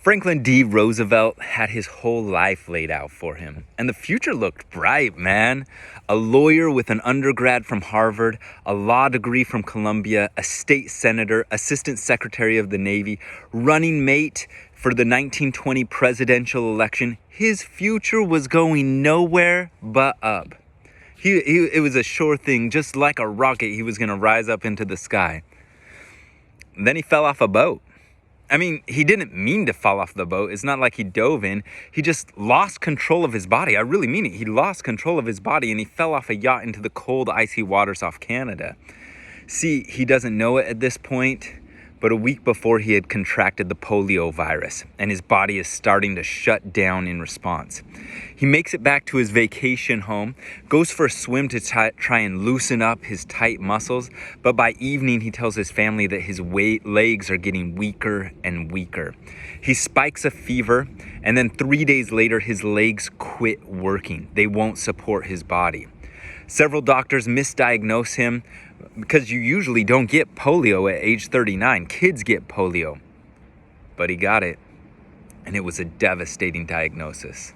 Franklin D. Roosevelt had his whole life laid out for him, and the future looked bright, man. A lawyer with an undergrad from Harvard, a law degree from Columbia, a state senator, assistant secretary of the Navy, running mate for the 1920 presidential election. His future was going nowhere but up. It was a sure thing, just like a rocket, he was going to rise up into the sky. Then he fell off a boat. I mean, he didn't mean to fall off the boat. It's not like he dove in. He just lost control of his body. I really mean it. He lost control of his body and he fell off a yacht into the cold, icy waters off Canada. See, he doesn't know it at this point, but a week before he had contracted the polio virus and his body is starting to shut down in response. He makes it back to his vacation home, goes for a swim to try and loosen up his tight muscles, but by evening he tells his family that his legs are getting weaker and weaker. He spikes a fever, and then 3 days later his legs quit working. They won't support his body. Several doctors misdiagnose him because you usually don't get polio at age 39. Kids get polio. But he got it, and it was a devastating diagnosis.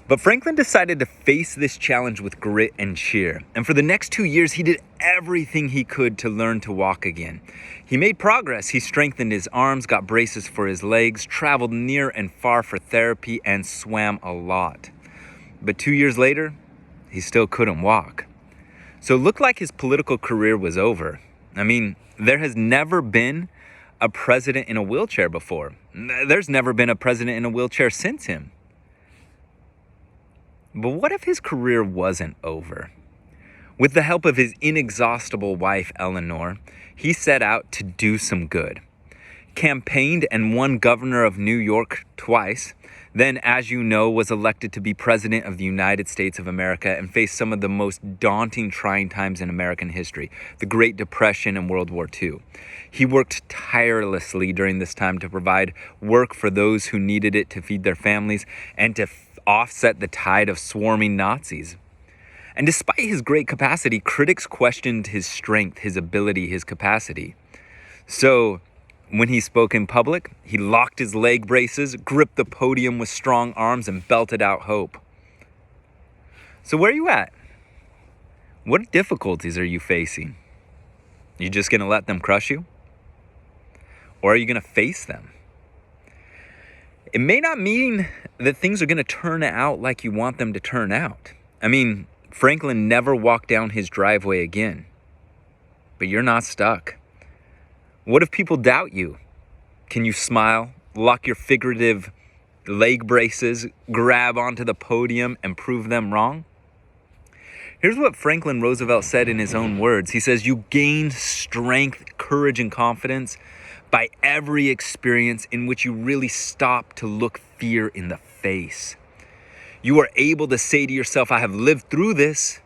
But Franklin decided to face this challenge with grit and cheer. And for the next 2 years, he did everything he could to learn to walk again. He made progress. He strengthened his arms, got braces for his legs, traveled near and far for therapy, and swam a lot. But 2 years later, he still couldn't walk. So it looked like his political career was over. I mean, there has never been a president in a wheelchair before. There's never been a president in a wheelchair since him. But what if his career wasn't over? With the help of his inexhaustible wife, Eleanor, he set out to do some good. Campaigned and won governor of New York twice. Then, as you know, was elected to be president of the United States of America and faced some of the most daunting, trying times in American history, the Great Depression and World War II. He worked tirelessly during this time to provide work for those who needed it to feed their families and to offset the tide of swarming Nazis. And despite his great capacity, critics questioned his strength, his ability, his capacity. So, when he spoke in public, he locked his leg braces, gripped the podium with strong arms, and belted out hope. So where are you at? What difficulties are you facing? You just going to let them crush you? Or are you going to face them? It may not mean that things are going to turn out like you want them to turn out. I mean, Franklin never walked down his driveway again. But you're not stuck. What if people doubt you? Can you smile, lock your figurative leg braces, grab onto the podium, and prove them wrong? Here's what Franklin Roosevelt said in his own words. He says, "You gain strength, courage, and confidence by every experience in which you really stop to look fear in the face. You are able to say to yourself, I have lived through this.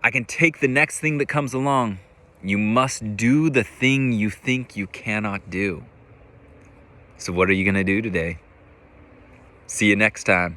I can take the next thing that comes along. You must do the thing you think you cannot do." So what are you going to do today? See you next time.